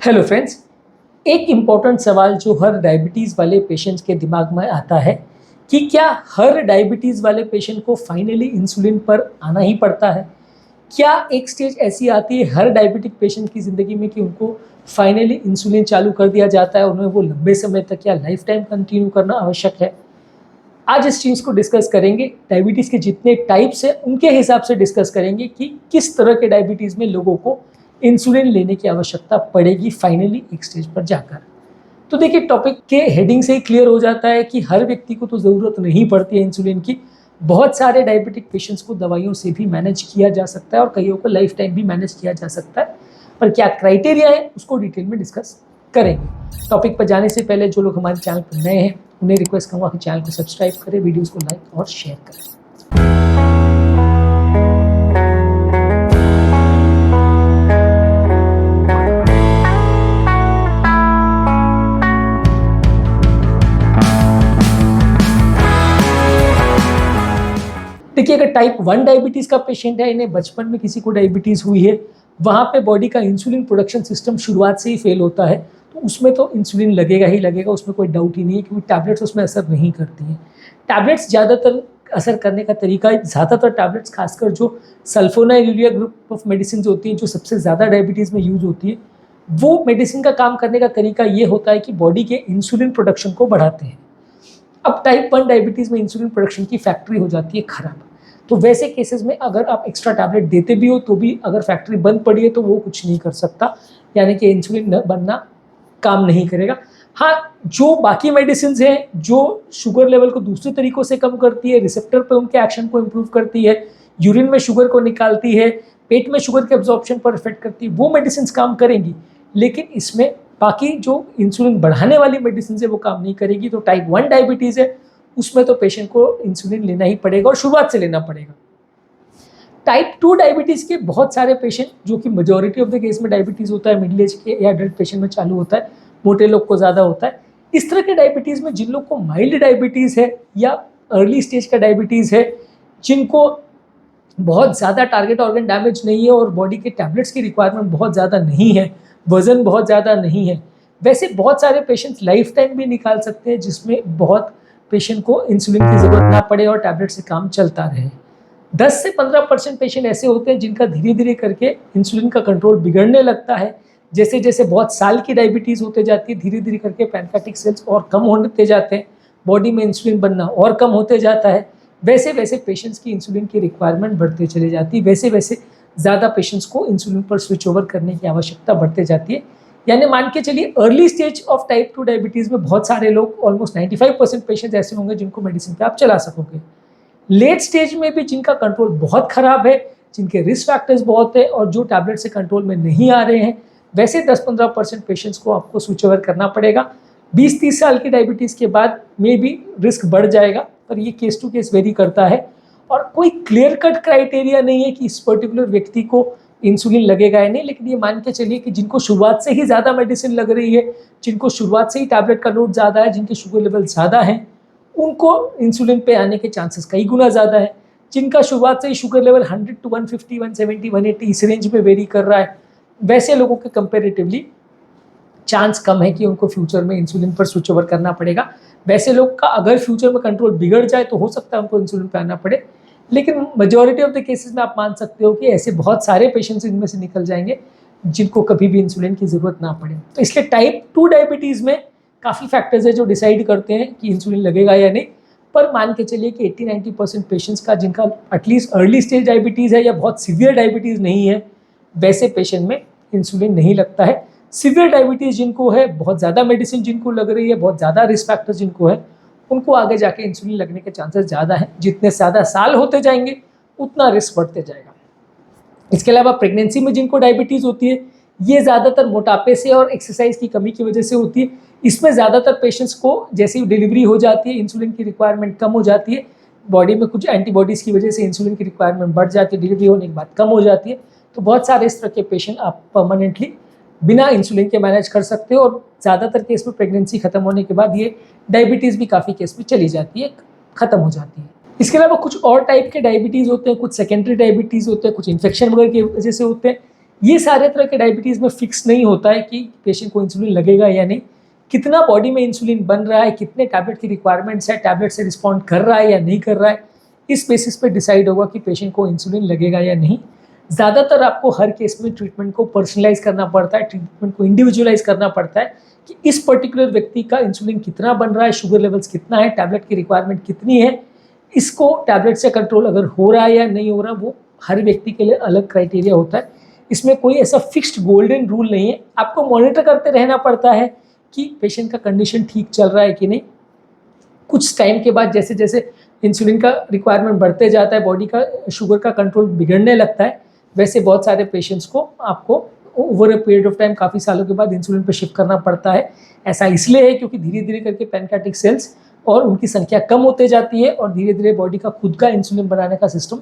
Hello friends, एक important सवाल जो हर डायबिटीज़ वाले पेशेंट्स के दिमाग में आता है कि क्या हर डायबिटीज़ वाले पेशेंट को फाइनली इंसुलिन पर आना ही पड़ता है? क्या एक स्टेज ऐसी आती है हर डायबिटिक पेशेंट की ज़िंदगी में कि उनको फाइनली इंसुलिन चालू कर दिया जाता है और उन्हें वो लंबे समय तक या लाइफ टाइम कंटिन्यू करना आवश्यक है? आज इस चीज़ को डिस्कस करेंगे। डायबिटीज़ के जितने टाइप्स हैं उनके हिसाब से डिस्कस करेंगे कि किस तरह के डायबिटीज़ में लोगों को इंसुलिन लेने की आवश्यकता पड़ेगी फाइनली एक स्टेज पर जाकर। तो देखिए, टॉपिक के हेडिंग से ही क्लियर हो जाता है कि हर व्यक्ति को तो ज़रूरत नहीं पड़ती है इंसुलिन की। बहुत सारे डायबिटिक पेशेंट्स को दवाइयों से भी मैनेज किया जा सकता है और कईयों को लाइफ टाइम भी मैनेज किया जा सकता है। पर क्या क्राइटेरिया है उसको डिटेल में डिस्कस करेंगे। टॉपिक पर जाने से पहले जो लोग हमारे चैनल पर नए हैं उन्हें रिक्वेस्ट करूँगा कि चैनल को सब्सक्राइब करें, वीडियोज़ को लाइक और शेयर करें। देखिए, अगर टाइप 1 डायबिटीज़ का पेशेंट है, इन्हें बचपन में किसी को डायबिटीज़ हुई है, वहाँ पे बॉडी का इंसुलिन प्रोडक्शन सिस्टम शुरुआत से ही फेल होता है, तो उसमें तो इंसुलिन लगेगा ही लगेगा, उसमें कोई डाउट ही नहीं है, क्योंकि टैबलेट्स उसमें असर नहीं करती हैं। टैबलेट्स ज़्यादातर असर करने का तरीका, ज़्यादातर टैबलेट्स खासकर जो सल्फोनाइलुरिया ग्रुप ऑफ मेडिसिन होती हैं, जो सबसे ज़्यादा डायबिटीज़ में यूज़ होती है, वो मेडिसिन का काम करने का तरीका ये होता है कि बॉडी के इंसुलिन प्रोडक्शन को बढ़ाते हैं। अब टाइप 1 डायबिटीज़ में इंसुलिन प्रोडक्शन की फैक्ट्री हो जाती है खराब। तो वैसे केसेस में अगर आप एक्स्ट्रा टैबलेट देते भी हो तो भी अगर फैक्ट्री बंद पड़ी है तो वो कुछ नहीं कर सकता, यानी कि इंसुलिन बनना काम नहीं करेगा। हाँ, जो बाकी मेडिसिन हैं जो शुगर लेवल को दूसरे तरीक़ों से कम करती है, रिसेप्टर पे उनके एक्शन को इम्प्रूव करती है, यूरिन में शुगर को निकालती है, पेट में शुगर के एब्जॉर्प्शन पर इफेक्ट करती है, वो मेडिसिन काम करेंगी। लेकिन इसमें बाकी जो इंसुलिन बढ़ाने वाली मेडिसिन है वो काम नहीं करेगी। तो टाइप 1 डायबिटीज़ है, उसमें तो पेशेंट को इंसुलिन लेना ही पड़ेगा और शुरुआत से लेना पड़ेगा। टाइप 2 डायबिटीज़ के बहुत सारे पेशेंट, जो कि मेजॉरिटी ऑफ द केस में डायबिटीज़ होता है मिडिल एज के या एडल्ट पेशेंट में चालू होता है, मोटे लोग को ज़्यादा होता है। इस तरह के डायबिटीज़ में जिन लोग को माइल्ड डायबिटीज़ है या अर्ली स्टेज का डायबिटीज़ है, जिनको बहुत ज़्यादा टारगेट ऑर्गन डैमेज नहीं है और बॉडी के टैबलेट्स की रिक्वायरमेंट बहुत ज़्यादा नहीं है, वज़न बहुत ज़्यादा नहीं है, वैसे बहुत सारे पेशेंट्स लाइफ टाइम भी निकाल सकते हैं जिसमें बहुत पेशेंट को इंसुलिन की ज़रूरत ना पड़े और टैबलेट से काम चलता रहे। 10 से 15% पेशेंट ऐसे होते हैं जिनका धीरे धीरे करके इंसुलिन का कंट्रोल बिगड़ने लगता है। जैसे जैसे बहुत साल की डायबिटीज़ होते जाती है, धीरे धीरे करके पैनक्रेटिक सेल्स और कम होते जाते हैं, बॉडी में इंसुलिन बनना और कम होते जाता है। वैसे वैसे पेशेंट्स की इंसुलिन की रिक्वायरमेंट बढ़ते चली जाती है, वैसे वैसे ज़्यादा पेशेंट्स को इंसुलिन पर स्विच ओवर करने की आवश्यकता बढ़ते जाती है। यानी मान के चलिए, early stage of type 2 diabetes में बहुत सारे लोग, ऑलमोस्ट 95% पेशेंट्स ऐसे होंगे जिनको मेडिसिन पे आप चला सकोगे। लेट स्टेज में भी जिनका कंट्रोल बहुत ख़राब है, जिनके रिस्क फैक्टर्स बहुत है और जो टैबलेट से कंट्रोल में नहीं आ रहे हैं, वैसे 10-15% पेशेंट्स को आपको स्विच ओवर करना पड़ेगा। 20-30 साल की डायबिटीज़ के बाद में भी रिस्क बढ़ जाएगा, पर ये केस टू केस वेरी करता है और कोई क्लियर कट क्राइटेरिया नहीं है कि इस पर्टिकुलर व्यक्ति को इंसुलिन लगेगा या नहीं। लेकिन ये मान के चलिए कि जिनको शुरुआत से ही ज़्यादा मेडिसिन लग रही है, जिनको शुरुआत से ही टैबलेट का लोड ज़्यादा है, जिनके शुगर लेवल ज़्यादा हैं, उनको इंसुलिन पे आने के चांसेस कई गुना ज़्यादा है। जिनका शुरुआत से ही शुगर लेवल 100 to 150, 170, 180 इस रेंज में वेरी कर रहा है, वैसे लोगों के कंपेरेटिवली चांस कम है कि उनको फ्यूचर में इंसुलिन पर स्विच ओवर करना पड़ेगा। वैसे लोग का अगर फ्यूचर में कंट्रोल बिगड़ जाए तो हो सकता है उनको इंसुलिन पे आना पड़े, लेकिन मेजॉरिटी ऑफ द केसेस में आप मान सकते हो कि ऐसे बहुत सारे पेशेंट्स इनमें से निकल जाएंगे जिनको कभी भी इंसुलिन की ज़रूरत ना पड़े। तो इसलिए टाइप 2 डायबिटीज़ में काफ़ी फैक्टर्स है जो डिसाइड करते हैं कि इंसुलिन लगेगा या नहीं। पर मान के चलिए कि 80-90% पेशेंट्स का, जिनका एटलीस्ट अर्ली स्टेज डायबिटीज़ है या बहुत सीवियर डायबिटीज़ नहीं है, वैसे पेशेंट में इंसुलिन नहीं लगता है। सीवियर डायबिटीज़ जिनको है, बहुत ज़्यादा मेडिसिन जिनको लग रही है, बहुत ज़्यादा रिस्क फैक्टर्स जिनको है, उनको आगे जाके इंसुलिन लगने के चांसेस ज़्यादा हैं। जितने ज़्यादा साल होते जाएंगे उतना रिस्क बढ़ते जाएगा। इसके अलावा प्रेगनेंसी में जिनको डायबिटीज़ होती है, ये ज़्यादातर मोटापे से और एक्सरसाइज की कमी की वजह से होती है। इसमें ज़्यादातर पेशेंट्स को जैसे ही डिलीवरी हो जाती है, इंसुलिन की रिक्वायरमेंट कम हो जाती है, बॉडी में कुछ एंटीबॉडीज़ की वजह से इंसुलिन की रिक्वायरमेंट बढ़ जाती है, डिलीवरी होने के बाद कम हो जाती है। तो बहुत सारे इस तरह के पेशेंट आप परमानेंटली बिना इंसुलिन के मैनेज कर सकते हो और ज़्यादातर केस में प्रेगनेंसी खत्म होने के बाद ये डायबिटीज़ भी काफ़ी केस में चली जाती है, ख़त्म हो जाती है। इसके अलावा कुछ और टाइप के डायबिटीज़ होते हैं, कुछ सेकेंडरी डायबिटीज़ होते हैं, कुछ इन्फेक्शन वगैरह की वजह से होते हैं। ये सारे तरह के डायबिटीज़ में फिक्स नहीं होता है कि पेशेंट को इंसुलिन लगेगा या नहीं, कितना बॉडी में इंसुलिन बन रहा है, कितने टैबलेट की रिक्वायरमेंट्स है, टैबलेट से रिस्पॉन्ड कर रहा है या नहीं कर रहा है, इस बेसिस पे डिसाइड होगा कि पेशेंट को इंसुलिन लगेगा या नहीं। ज़्यादातर आपको हर केस में ट्रीटमेंट को पर्सनलाइज करना पड़ता है, ट्रीटमेंट को इंडिविजुअलाइज करना पड़ता है कि इस पर्टिकुलर व्यक्ति का इंसुलिन कितना बन रहा है, शुगर लेवल्स कितना है, टैबलेट की रिक्वायरमेंट कितनी है, इसको टैबलेट से कंट्रोल अगर हो रहा है या नहीं हो रहा, वो हर व्यक्ति के लिए अलग क्राइटेरिया होता है। इसमें कोई ऐसा फिक्स्ड गोल्डन रूल नहीं है, आपको मॉनिटर करते रहना पड़ता है कि पेशेंट का कंडीशन ठीक चल रहा है कि नहीं। कुछ टाइम के बाद जैसे जैसे इंसुलिन का रिक्वायरमेंट बढ़ते जाता है, बॉडी का शुगर का कंट्रोल बिगड़ने लगता है, वैसे बहुत सारे पेशेंट्स को आपको over a period of time काफ़ी सालों के बाद इंसुलिन पर शिफ्ट करना पड़ता है। ऐसा इसलिए है क्योंकि धीरे धीरे करके पैनक्रियाटिक सेल्स और उनकी संख्या कम होते जाती है और धीरे धीरे बॉडी का खुद का इंसुलिन बनाने का सिस्टम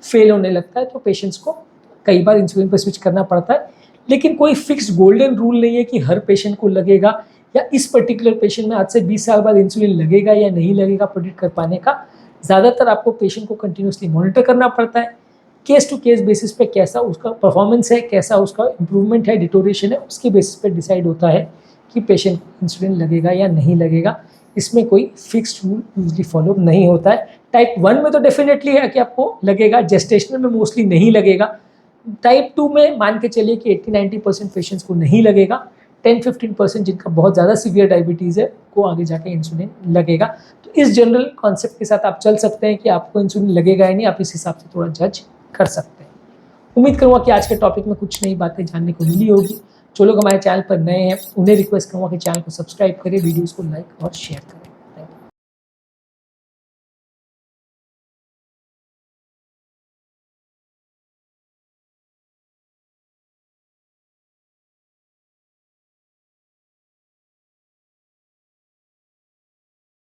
फेल होने लगता है, तो पेशेंट्स को कई बार इंसुलिन पर स्विच करना पड़ता है। लेकिन कोई फिक्स्ड गोल्डन रूल नहीं है कि हर पेशेंट को लगेगा या इस पर्टिकुलर पेशेंट में आज से 20 साल बाद इंसुलिन लगेगा या नहीं लगेगा प्रेडिक्ट कर पाने का। ज़्यादातर आपको पेशेंट को कंटिन्यूसली मॉनिटर करना पड़ता है, केस टू केस बेसिस पे कैसा उसका परफॉर्मेंस है, कैसा उसका इंप्रूवमेंट है, डिटोरेशन है, उसके बेसिस पे डिसाइड होता है कि पेशेंट को इंसुलिन लगेगा या नहीं लगेगा। इसमें कोई फिक्स्ड रूल यूजली फॉलो नहीं होता है। टाइप 1 में तो डेफिनेटली है कि आपको लगेगा, जेस्टेशनल में मोस्टली नहीं लगेगा। टाइप 2 में मान के चलिए कि 80-90% पेशेंट्स को नहीं लगेगा, 10-15% जिनका बहुत ज़्यादा सीवियर डायबिटीज़ है को आगे जाके इंसुलिन लगेगा। तो इस जनरल कॉन्सेप्ट के साथ आप चल सकते हैं कि आपको इंसुलिन लगेगा या नहीं, आप इस हिसाब से थोड़ा जज कर सकते हैं। उम्मीद करूँगा कि आज के टॉपिक में कुछ नई बातें जानने को मिली होगी। जो लोग हमारे चैनल पर नए हैं उन्हें रिक्वेस्ट करूँगा कि चैनल को सब्सक्राइब करें, वीडियोज़ को लाइक और शेयर करें।